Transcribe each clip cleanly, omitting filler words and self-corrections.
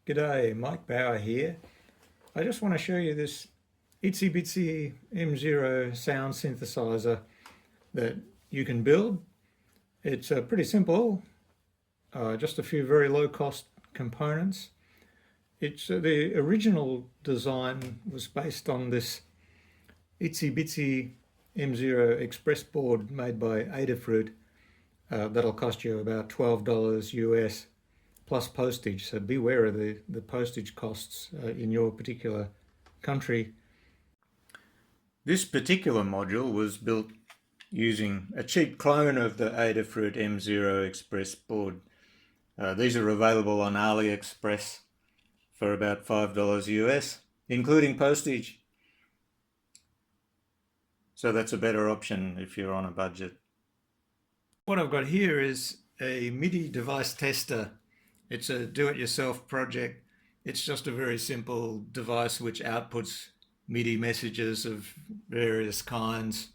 G'day, Mike Bauer here. I just want to show you this ItsyBitsy M0 sound synthesizer that you can build. It's pretty simple, just a few very low cost components. It's the original design was based on this ItsyBitsy M0 Express board made by Adafruit. That'll cost you about $12 US plus postage, so beware of the postage costs in your particular country. This particular module was built using a cheap clone of the Adafruit M0 Express board. These are available on AliExpress for about $5 US, including postage. So that's a better option if you're on a budget. What I've got here is a MIDI device tester. It's a do-it-yourself project. It's just a very simple device which outputs MIDI messages of various kinds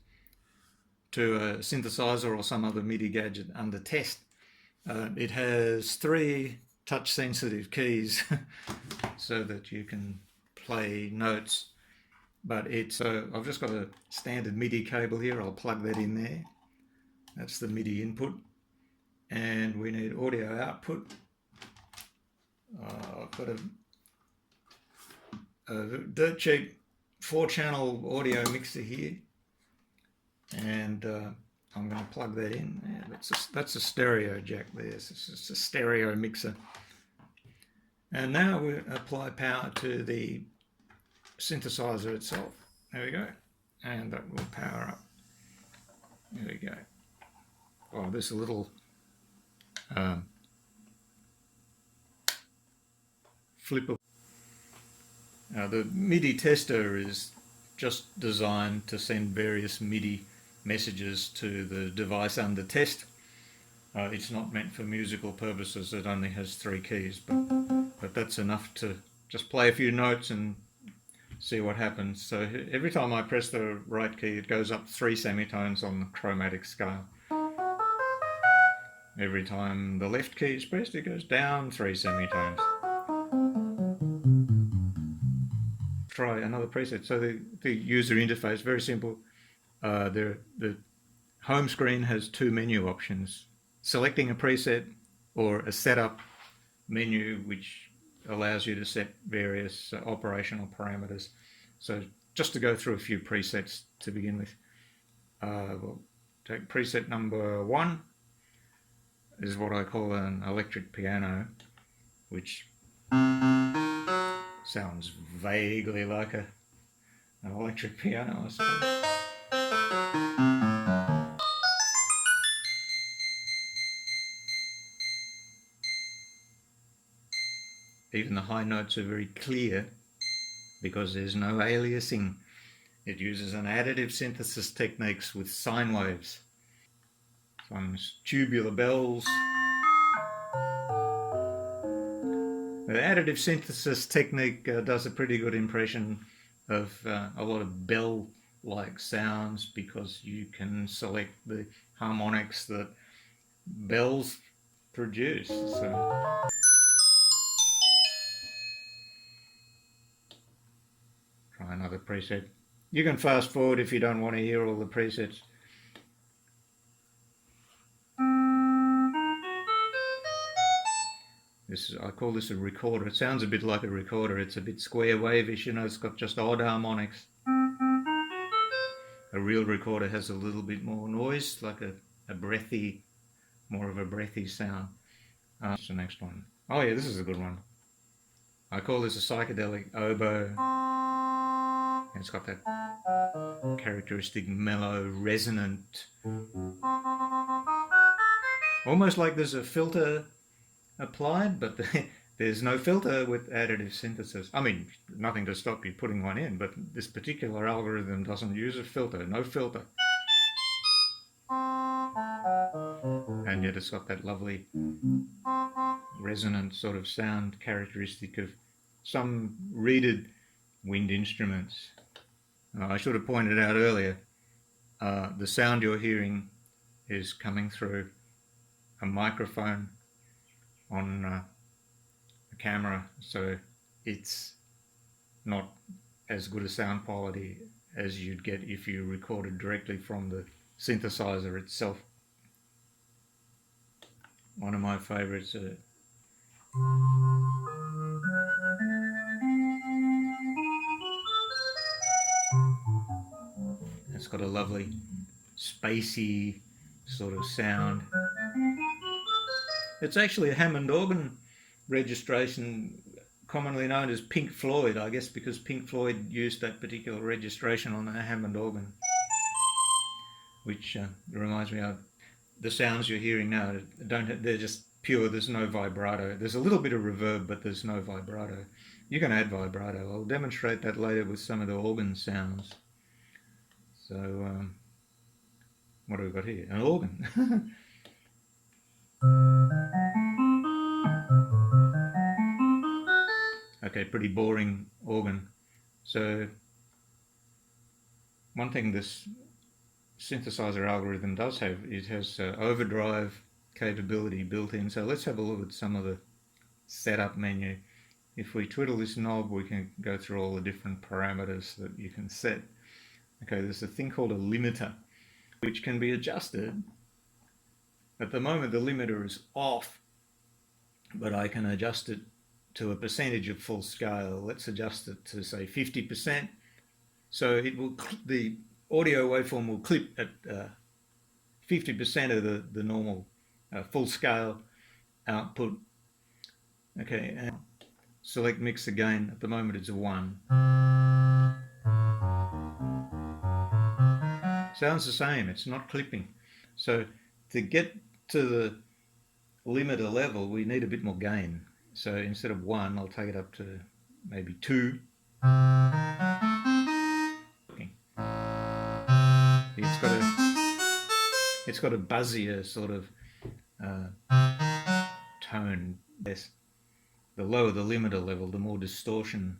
to a synthesizer or some other MIDI gadget under test. It has 3 touch-sensitive keys so that you can play notes. But I've just got a standard MIDI cable here. I'll plug that in there. That's the MIDI input. And we need audio output. I've got a dirt cheap 4-channel audio mixer here, and I'm going to plug that in. Yeah, that's a stereo jack there. It's just a stereo mixer. And now we apply power to the synthesizer itself. There we go. And that will power up. There we go. Oh, there's a little flipper. Now the MIDI tester is just designed to send various MIDI messages to the device under test. It's not meant for musical purposes. It only has 3 keys, but that's enough to just play a few notes and see what happens. So every time I press the right key, it goes up 3 semitones on the chromatic scale. Every time the left key is pressed, it goes down 3 semitones. Try another preset. So the user interface, very simple. The home screen has 2 menu options. Selecting a preset or a setup menu, which allows you to set various operational parameters. So just to go through a few presets to begin with. We'll take preset number 1. Is what I call an electric piano, which sounds vaguely like an electric piano, I suppose. Even the high notes are very clear because there's no aliasing. It uses an additive synthesis techniques with sine waves. Some tubular bells. The additive synthesis technique does a pretty good impression of a lot of bell-like sounds because you can select the harmonics that bells produce. So try another preset. You can fast forward if you don't want to hear all the presets. I call this a recorder. It sounds a bit like a recorder. It's a bit square wave-ish, you know, it's got just odd harmonics. A real recorder has a little bit more noise, like a breathy, more of a breathy sound. What's the next one? Oh yeah, this is a good one. I call this a psychedelic oboe. And it's got that characteristic mellow, resonant, almost like there's a filter applied, but there's no filter with additive synthesis. I mean, nothing to stop you putting one in, but this particular algorithm doesn't use a filter, no filter. And yet it's got that lovely resonant sort of sound characteristic of some reeded wind instruments. I should have pointed out earlier, the sound you're hearing is coming through a microphone on a camera, so it's not as good a sound quality as you'd get if you recorded directly from the synthesizer itself. One of my favorites. It's got a lovely spacey sort of sound. It's actually a Hammond organ registration, commonly known as Pink Floyd, I guess because Pink Floyd used that particular registration on the Hammond organ, which reminds me of the sounds you're hearing now. They're just pure. There's no vibrato. There's a little bit of reverb, but there's no vibrato. You can add vibrato. I'll demonstrate that later with some of the organ sounds. So what have we got here? An organ. Okay, pretty boring organ. So one thing this synthesizer algorithm does have, it has overdrive capability built in. So let's have a look at some of the setup menu. If we twiddle this knob, we can go through all the different parameters that you can set. Okay, there's a thing called a limiter, which can be adjusted. At the moment, the limiter is off, but I can adjust it to a percentage of full scale. Let's adjust it to say 50%. So it will, the audio waveform will clip at 50% of the normal full scale output. Okay, and select mix again. At the moment it's a 1. Sounds the same, it's not clipping. So to get to the limiter level, we need a bit more gain. So instead of 1, I'll take it up to maybe 2. It's got a buzzier sort of tone. Yes. The lower the limiter level, the more distortion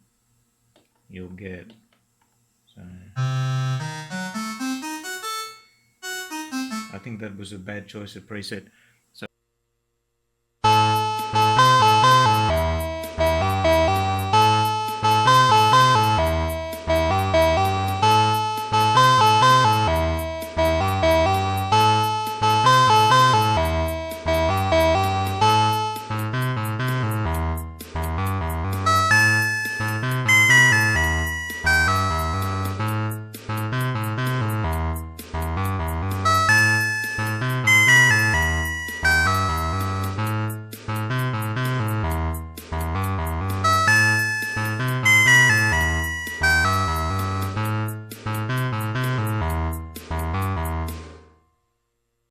you'll get. So I think that was a bad choice of preset.